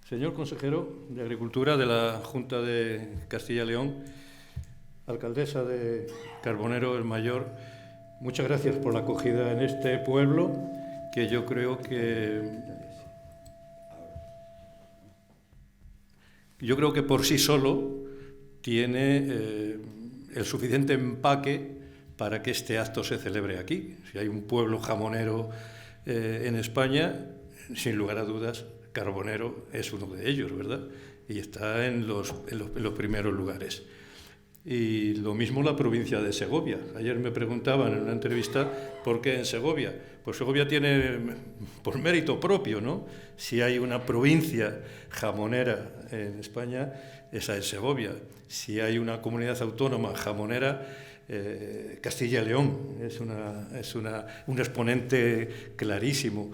Señor consejero de Agricultura de la Junta de Castilla y León, alcaldesa de Carbonero el Mayor, muchas gracias por la acogida en este pueblo, que yo creo que por sí solo tiene el suficiente empaque para que este acto se celebre aquí. Si hay un pueblo jamonero en España, sin lugar a dudas, Carbonero es uno de ellos, ¿verdad? Y está en los primeros lugares. Y lo mismo la provincia de Segovia. Ayer me preguntaban en una entrevista por qué en Segovia. Pues Segovia tiene, por mérito propio, ¿no? Si hay una provincia jamonera en España, esa es Segovia. Si hay una comunidad autónoma jamonera, Castilla y León es un exponente clarísimo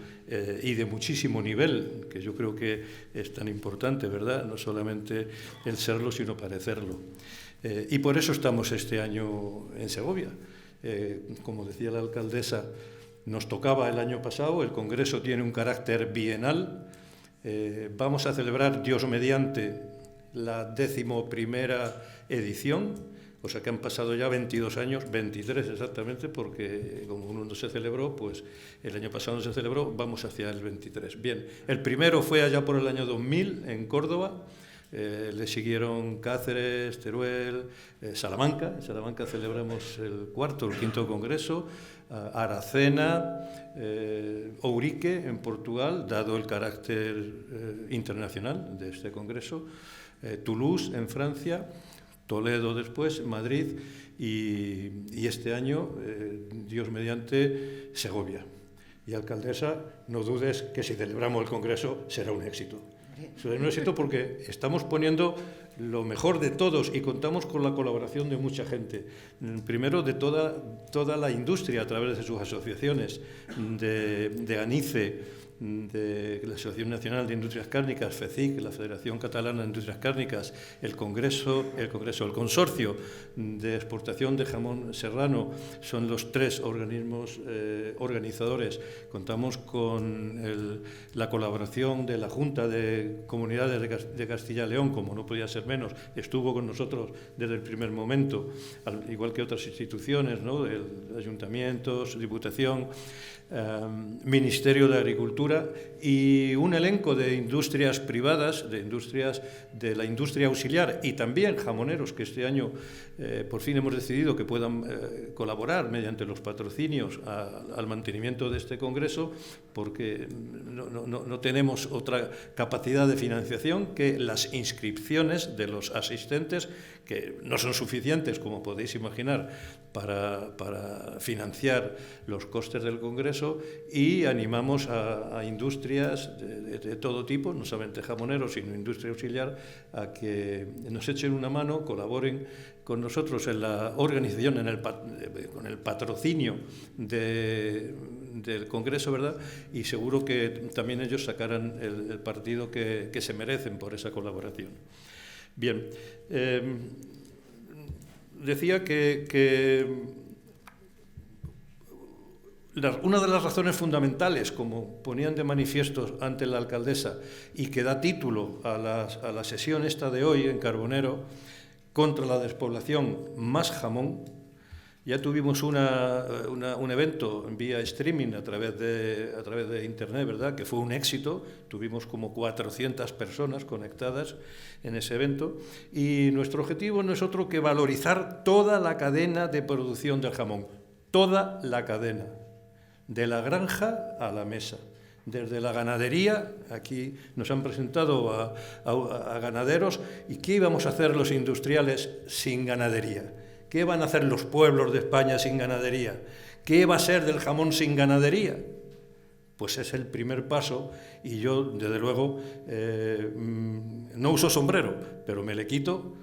y de muchísimo nivel, que yo creo que es tan importante, ¿verdad? No solamente el serlo, sino parecerlo. Y por eso estamos este año en Segovia. Como decía la alcaldesa, nos tocaba el año pasado, el Congreso tiene un carácter bienal. Vamos a celebrar, Dios mediante, la 11ª edición. O sea que han pasado ya 22 años, 23 exactamente, porque como uno no se celebró, pues el año pasado no se celebró, vamos hacia el 23. Bien, el primero fue allá por el año 2000 en Córdoba, le siguieron Cáceres, Teruel, Salamanca. En Salamanca celebramos el 4º o el 5º congreso, Aracena, Ourique en Portugal, dado el carácter internacional de este congreso, Toulouse en Francia, Toledo después, Madrid y este año, Dios mediante, Segovia. Y alcaldesa, no dudes que si celebramos el Congreso será un éxito. Será un éxito porque estamos poniendo lo mejor de todos y contamos con la colaboración de mucha gente. Primero de toda la industria a través de sus asociaciones, de ANICE, de la Asociación Nacional de Industrias Cárnicas, FECIC, la Federación Catalana de Industrias Cárnicas, el Consorcio de Exportación de Jamón Serrano, son los 3 organismos organizadores. Contamos con la colaboración de la Junta de Comunidades de Castilla y León, como no podía ser menos, estuvo con nosotros desde el primer momento, al igual que otras instituciones, ¿no? Ayuntamientos, Diputación, Ministerio de Agricultura y un elenco de industrias privadas, de la industria auxiliar y también jamoneros que este año por fin hemos decidido que puedan colaborar mediante los patrocinios al mantenimiento de este congreso, porque no tenemos otra capacidad de financiación que las inscripciones de los asistentes, que no son suficientes, como podéis imaginar, para financiar los costes del Congreso, y animamos a industrias de todo tipo, no solamente jamoneros, sino industria auxiliar, a que nos echen una mano, colaboren con nosotros en la organización, con el patrocinio del Congreso, ¿verdad? Y seguro que también ellos sacarán el partido que se merecen por esa colaboración. Bien, decía que una de las razones fundamentales, como ponían de manifiesto ante la alcaldesa, y que da título a la sesión esta de hoy en Carbonero, contra la despoblación, más jamón. Ya tuvimos un evento vía streaming a través de Internet, ¿verdad?, que fue un éxito. Tuvimos como 400 personas conectadas en ese evento. Y nuestro objetivo no es otro que valorizar toda la cadena de producción del jamón. Toda la cadena, de la granja a la mesa. Desde la ganadería, aquí nos han presentado a ganaderos, ¿y qué íbamos a hacer los industriales sin ganadería? ¿Qué van a hacer los pueblos de España sin ganadería? ¿Qué va a ser del jamón sin ganadería? Pues es el primer paso, y yo, desde luego, no uso sombrero, pero me le quito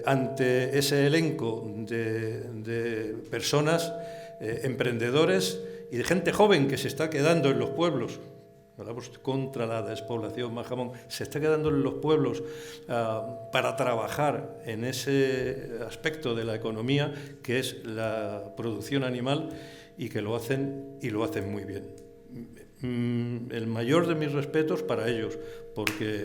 ante ese elenco de personas, emprendedores y de gente joven que se está quedando en los pueblos. Hablamos contra la despoblación, más jamón, se está quedando en los pueblos para trabajar en ese aspecto de la economía que es la producción animal, y que lo hacen muy bien. el mayor de mis respetos para ellos, porque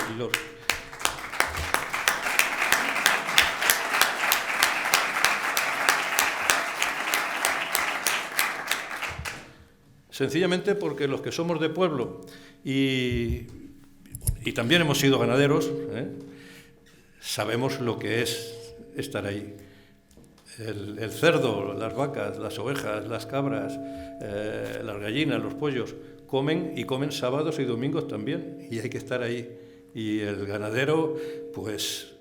sencillamente porque los que somos de pueblo y también hemos sido ganaderos, sabemos lo que es estar ahí. El cerdo, las vacas, las ovejas, las cabras, las gallinas, los pollos, comen sábados y domingos también, y hay que estar ahí. Y el ganadero, pues,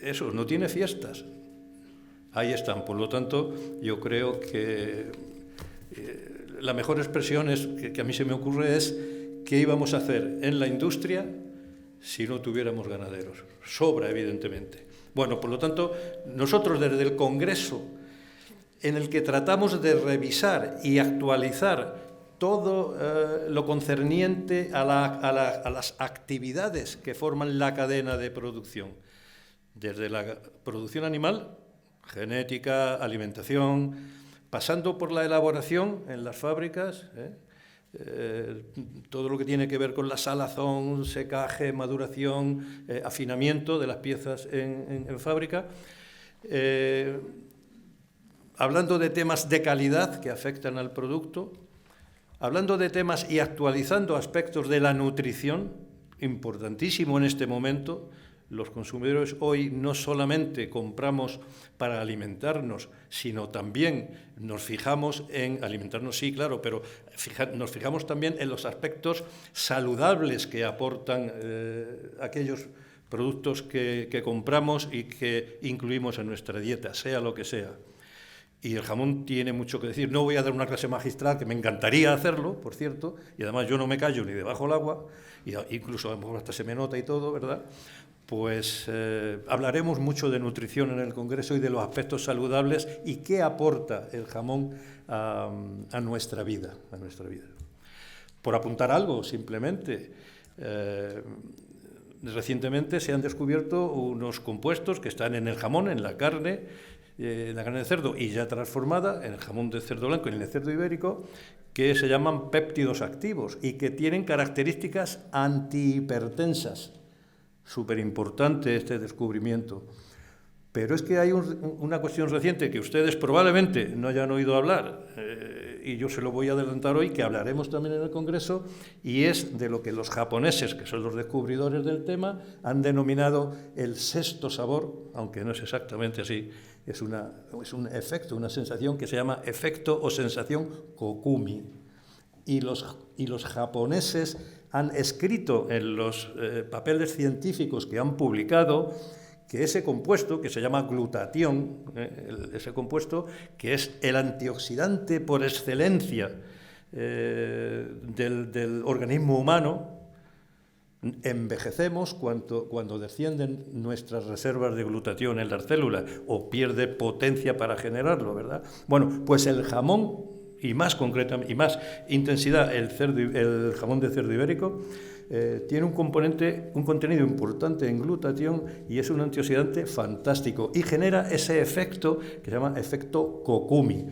eso, no tiene fiestas. Ahí están. Por lo tanto, yo creo que la mejor expresión que a mí se me ocurre es qué íbamos a hacer en la industria si no tuviéramos ganaderos. Sobra, evidentemente. Bueno, por lo tanto, nosotros desde el Congreso, en el que tratamos de revisar y actualizar todo lo concerniente a las actividades que forman la cadena de producción, desde la producción animal, genética, alimentación, pasando por la elaboración en las fábricas, todo lo que tiene que ver con la salazón, secaje, maduración, afinamiento de las piezas en fábrica, hablando de temas de calidad que afectan al producto, hablando de temas y actualizando aspectos de la nutrición, importantísimo en este momento. Los consumidores hoy no solamente compramos para alimentarnos, sino también nos fijamos en alimentarnos, sí, claro, pero nos fijamos también en los aspectos saludables que aportan aquellos productos que compramos y que incluimos en nuestra dieta, sea lo que sea. Y el jamón tiene mucho que decir. No voy a dar una clase magistral, que me encantaría hacerlo, por cierto, y además yo no me callo ni debajo del agua, y incluso a lo mejor hasta se me nota y todo, ¿verdad? Pues hablaremos mucho de nutrición en el Congreso y de los aspectos saludables y qué aporta el jamón a nuestra vida, Por apuntar algo, simplemente, recientemente se han descubierto unos compuestos que están en el jamón, en la carne de cerdo y ya transformada, en el jamón de cerdo blanco y en el cerdo ibérico, que se llaman péptidos activos y que tienen características antihipertensas. Súper importante este descubrimiento. Pero es que hay una cuestión reciente que ustedes probablemente no hayan oído hablar, y yo se lo voy a adelantar hoy, que hablaremos también en el Congreso, y es de lo que los japoneses, que son los descubridores del tema, han denominado el sexto sabor, aunque no es exactamente así, es un efecto, una sensación que se llama efecto o sensación kokumi. Y los japoneses han escrito en los papeles científicos que han publicado que ese compuesto, que se llama glutatión, ese compuesto, que es el antioxidante por excelencia del organismo humano, envejecemos cuando descienden nuestras reservas de glutatión en las células o pierde potencia para generarlo, ¿verdad? Bueno, pues el jamón, y más concretamente, y más intensidad, el jamón de cerdo ibérico, tiene un contenido importante en glutatión y es un antioxidante fantástico y genera ese efecto que se llama efecto kokumi.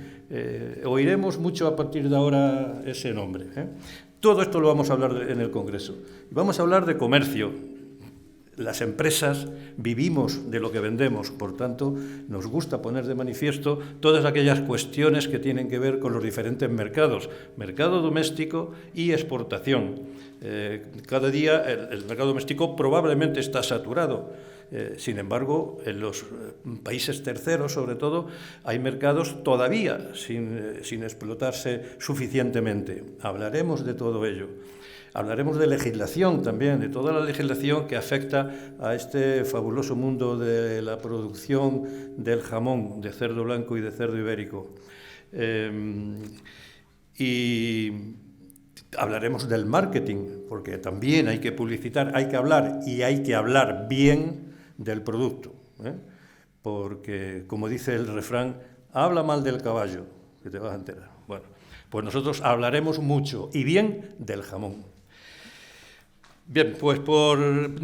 Oiremos mucho a partir de ahora ese nombre. Todo esto lo vamos a hablar en el Congreso. Vamos a hablar de comercio. Las empresas vivimos de lo que vendemos, por tanto, nos gusta poner de manifiesto todas aquellas cuestiones que tienen que ver con los diferentes mercados, mercado doméstico y exportación. Cada día el mercado doméstico probablemente está saturado. Sin embargo, en los países terceros, sobre todo, hay mercados todavía sin explotarse suficientemente. Hablaremos de todo ello. Hablaremos de legislación también, de toda la legislación que afecta a este fabuloso mundo de la producción del jamón de cerdo blanco y de cerdo ibérico. Y hablaremos del marketing, porque también hay que publicitar, hay que hablar y hay que hablar bien del producto. Porque, como dice el refrán, habla mal del caballo, que te vas a enterar. Bueno, pues nosotros hablaremos mucho y bien del jamón. Bien, pues por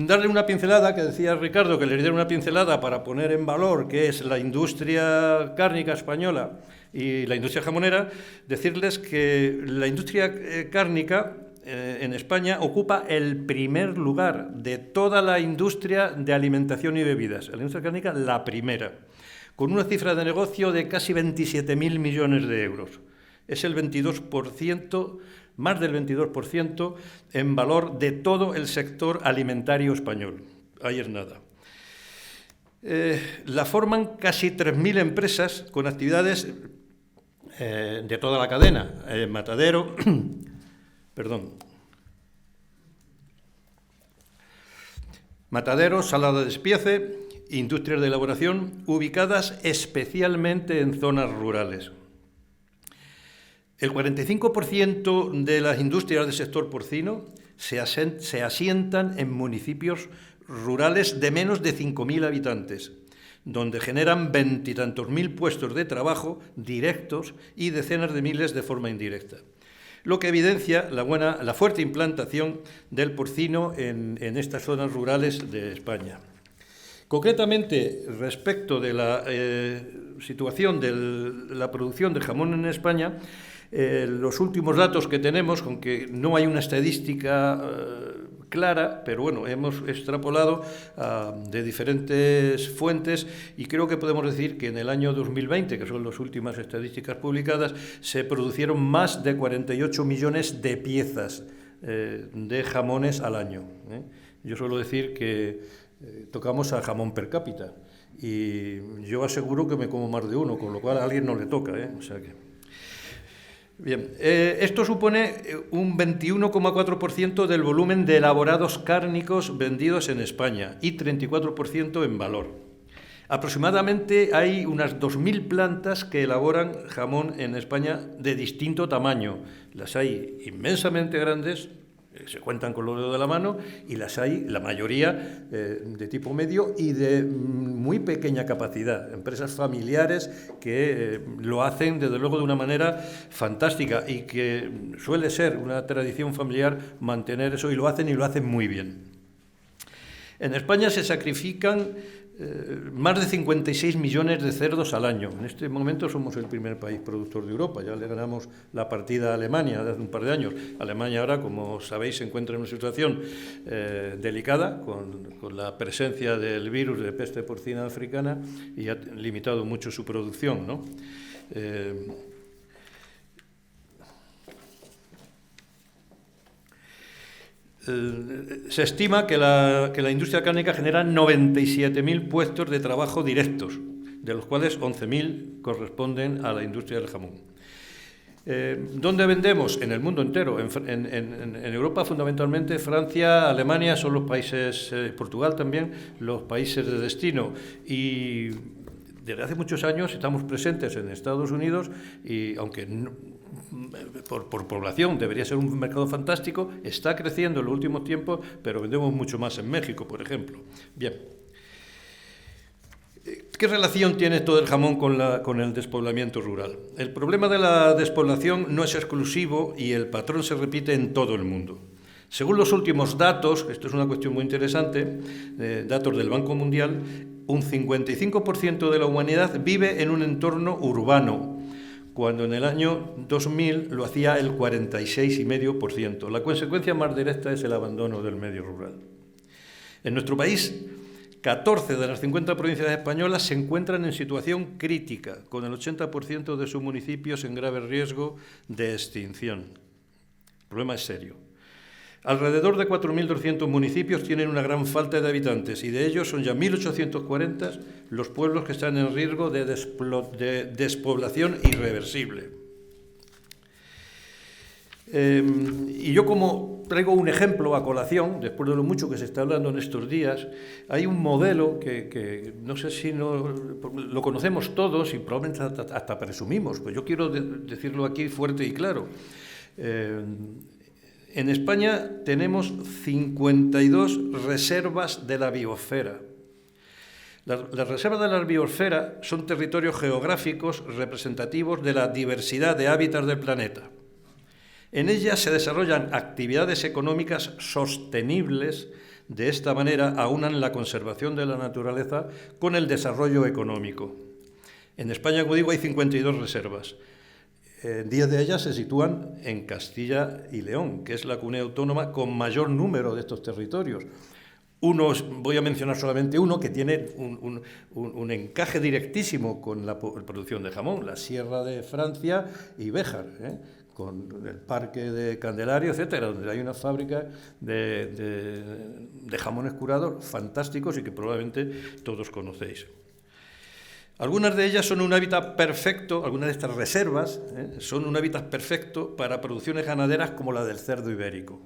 darle una pincelada, que decía Ricardo que le diera una pincelada para poner en valor qué es la industria cárnica española y la industria jamonera, decirles que la industria cárnica en España ocupa el primer lugar de toda la industria de alimentación y bebidas. La industria cárnica, la primera, con una cifra de negocio de casi 27.000 millones de euros. Es el 22%, más del 22% en valor de todo el sector alimentario español. Ahí es nada. La forman casi 3.000 empresas con actividades de toda la cadena. Matadero, Matadero, sala de despiece, industrias de elaboración, ubicadas especialmente en zonas rurales. El 45% de las industrias del sector porcino se asientan en municipios rurales de menos de 5.000 habitantes, donde generan 20 y tantos mil puestos de trabajo directos y decenas de miles de forma indirecta, lo que evidencia la fuerte implantación del porcino en estas zonas rurales de España. Concretamente, respecto de la situación de la producción de jamón en España, los últimos datos que tenemos, aunque no hay una estadística clara, pero bueno, hemos extrapolado de diferentes fuentes y creo que podemos decir que en el año 2020, que son las últimas estadísticas publicadas, se producieron más de 48 millones de piezas de jamones al año. Yo suelo decir que tocamos a jamón per cápita y yo aseguro que me como más de uno, con lo cual a alguien no le toca, o sea que... Bien, esto supone un 21,4% del volumen de elaborados cárnicos vendidos en España y 34% en valor. Aproximadamente hay unas 2.000 plantas que elaboran jamón en España de distinto tamaño. Las hay inmensamente grandes, se cuentan con los dedos de la mano, y las hay, la mayoría, de tipo medio y de muy pequeña capacidad. Empresas familiares que lo hacen, desde luego, de una manera fantástica y que suele ser una tradición familiar mantener eso, y lo hacen muy bien. En España se sacrifican más de 56 millones de cerdos al año. En este momento somos el primer país productor de Europa, ya le ganamos la partida a Alemania hace un par de años. Alemania ahora, como sabéis, se encuentra en una situación delicada con la presencia del virus de peste porcina africana y ha limitado mucho su producción, ¿no? Se estima que la industria cárnica genera 97.000 puestos de trabajo directos, de los cuales 11.000 corresponden a la industria del jamón. ¿Dónde vendemos? En el mundo entero. En Europa, fundamentalmente, Francia, Alemania son los países, Portugal también, los países de destino. Y desde hace muchos años estamos presentes en Estados Unidos y, aunque no, por población debería ser un mercado fantástico, está creciendo en los últimos tiempos, pero vendemos mucho más en México, por ejemplo. Bien. ¿Qué relación tiene todo el jamón con el despoblamiento rural? El problema de la despoblación no es exclusivo y el patrón se repite en todo el mundo. Según los últimos datos, esto es una cuestión muy interesante, datos del Banco Mundial, un 55% de la humanidad vive en un entorno urbano, cuando en el año 2000 lo hacía el 46,5%. La consecuencia más directa es el abandono del medio rural. En nuestro país, 14 de las 50 provincias españolas se encuentran en situación crítica, con el 80% de sus municipios en grave riesgo de extinción. El problema es serio. Alrededor de 4.200 municipios tienen una gran falta de habitantes y de ellos son ya 1.840 los pueblos que están en riesgo de despoblación irreversible. Y yo, como traigo un ejemplo a colación, después de lo mucho que se está hablando en estos días, hay un modelo que no sé si lo conocemos todos y probablemente hasta presumimos, pues yo quiero decirlo aquí fuerte y claro. En España tenemos 52 reservas de la biosfera. Las reservas de la biosfera son territorios geográficos representativos de la diversidad de hábitats del planeta. En ella se desarrollan actividades económicas sostenibles. De esta manera aunan la conservación de la naturaleza con el desarrollo económico. En España, como digo, hay 52 reservas. 10 de ellas se sitúan en Castilla y León, que es la comunidad autónoma con mayor número de estos territorios. Voy a mencionar solamente uno que tiene un encaje directísimo con la producción de jamón, la Sierra de Francia y Béjar, con el Parque de Candelario, etcétera, donde hay una fábrica de jamones curados fantásticos y que probablemente todos conocéis. Algunas de ellas son un hábitat perfecto, algunas de estas reservas son un hábitat perfecto para producciones ganaderas como la del cerdo ibérico,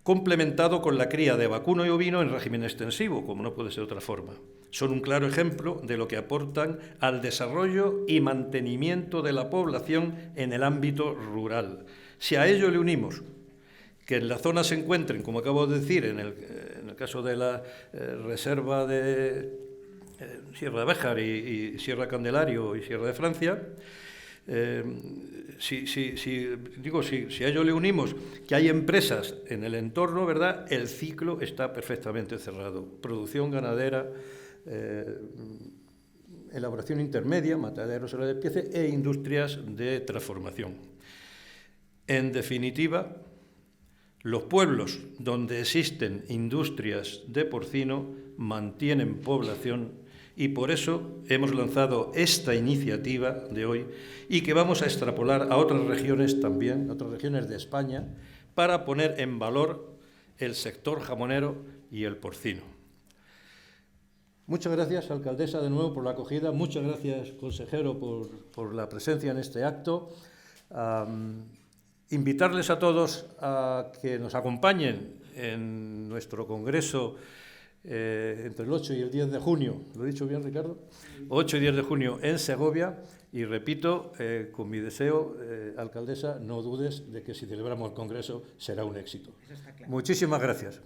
complementado con la cría de vacuno y ovino en régimen extensivo, como no puede ser de otra forma. Son un claro ejemplo de lo que aportan al desarrollo y mantenimiento de la población en el ámbito rural. Si a ello le unimos que en la zona se encuentren, como acabo de decir, en el caso de la reserva de Sierra de Béjar y Sierra Candelario y Sierra de Francia, si a ello le unimos que hay empresas en el entorno, ¿verdad?, el ciclo está perfectamente cerrado. Producción ganadera, elaboración intermedia, mataderos de despiece e industrias de transformación. En definitiva, los pueblos donde existen industrias de porcino mantienen población y por eso hemos lanzado esta iniciativa de hoy y que vamos a extrapolar a otras regiones también, a otras regiones de España, para poner en valor el sector jamonero y el porcino. Muchas gracias, alcaldesa, de nuevo por la acogida. Muchas gracias, consejero, por la presencia en este acto. Invitarles a todos a que nos acompañen en nuestro congreso entre el 8 y el 10 de junio. ¿Lo he dicho bien, Ricardo? 8 y 10 de junio en Segovia. Y repito, con mi deseo, alcaldesa, no dudes de que si celebramos el congreso será un éxito. Muchísimas gracias.